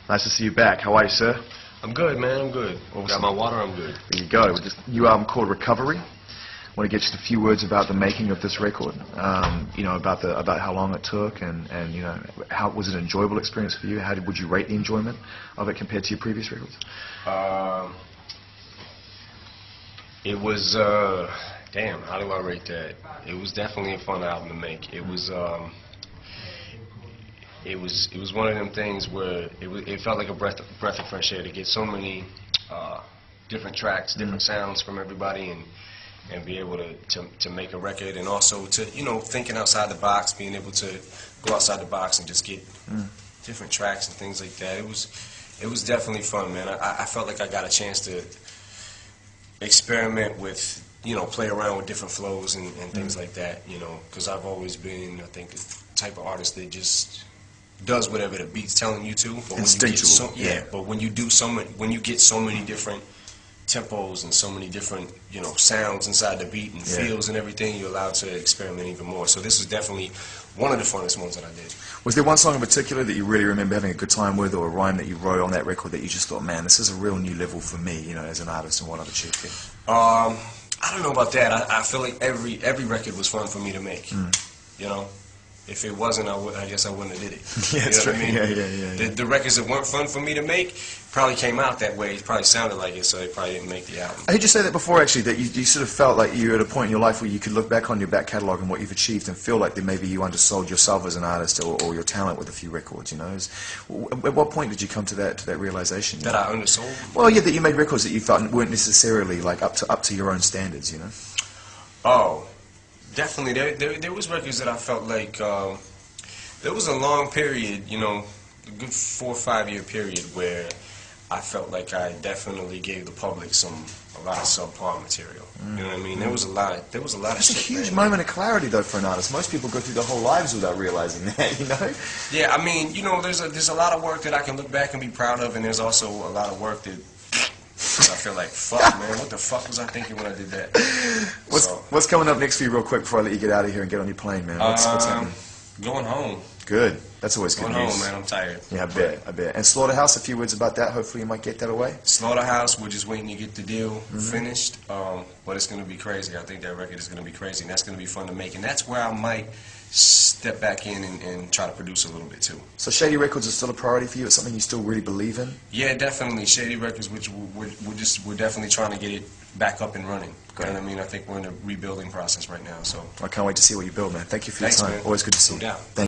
Nice to see you back. How are you, sir? I'm good, man. I'm good. Awesome. Got my water. I'm good. There you go. New album called Recovery. I want to get just a few words about the making of this record. You know, about how long it took, and you know, how was it an enjoyable experience for you? Would you rate the enjoyment of it compared to your previous records? It was damn. How do I rate that? It was definitely a fun album to make. It was one of them things where it felt like a breath of fresh air to get so many different tracks, different sounds from everybody, and be able to make a record, and also to, you know, thinking outside the box, being able to go outside the box and just get different tracks and things like that. It was definitely fun, man. I felt like I got a chance to experiment with, you know, play around with different flows and things like that, you know, because I've always been, I think, the type of artist that just does whatever the beat's telling you to. But instinctual. But when you do when you get so many different tempos and so many different, you know, sounds inside the beat and feels and everything, you're allowed to experiment even more. So this was definitely one of the funnest ones that I did. Was there one song in particular that you really remember having a good time with, or a rhyme that you wrote on that record that you just thought, man, this is a real new level for me, you know, as an artist and what I've achieved here? I don't know about that. I feel like every record was fun for me to make. You know, if it wasn't, I guess I wouldn't have did it. Yeah, that's true. What I mean? Yeah. The records that weren't fun for me to make probably came out that way. It probably sounded like it, so they probably didn't make the album. I heard you say that before, actually, that you sort of felt like you were at a point in your life where you could look back on your back catalogue and what you've achieved and feel like that maybe you undersold yourself as an artist or your talent with a few records, you know. At what point did you come to that realization? That I undersold? Well, yeah, that you made records that you felt weren't necessarily like up to your own standards, you know. Oh, definitely. There was records that I felt like there was a long period, you know, a good 4 or 5 year period where I felt like I definitely gave the public a lot of subpar material. You know what I mean? There was a lot of It's a shit, huge man. moment of clarity, though, for an artist. Most people go through their whole lives without realizing that, you know? Yeah, I mean, you know, there's a lot of work that I can look back and be proud of, and there's also a lot of work that I feel like, fuck, man, what the fuck was I thinking when I did that? What's coming up next for you, real quick, before I let you get out of here and get on your plane, man? What's happening? Going home. Good. That's always good news. news. Going home, man. I'm tired. Yeah, I bet. And Slaughterhouse, a few words about that. Hopefully you might get that away. Slaughterhouse, we're just waiting to get the deal finished. But it's going to be crazy. I think that record is going to be crazy, and that's going to be fun to make. And that's where I might step back in and try to produce a little bit, too. So Shady Records is still a priority for you? It's something you still really believe in? Yeah, definitely. Shady Records, which we're definitely trying to get it back up and running. Great. You know what I mean? I think we're in a rebuilding process right now. So I can't wait to see what you build, man. Thank you for your time. Man. Always good to see you. No doubt. Thank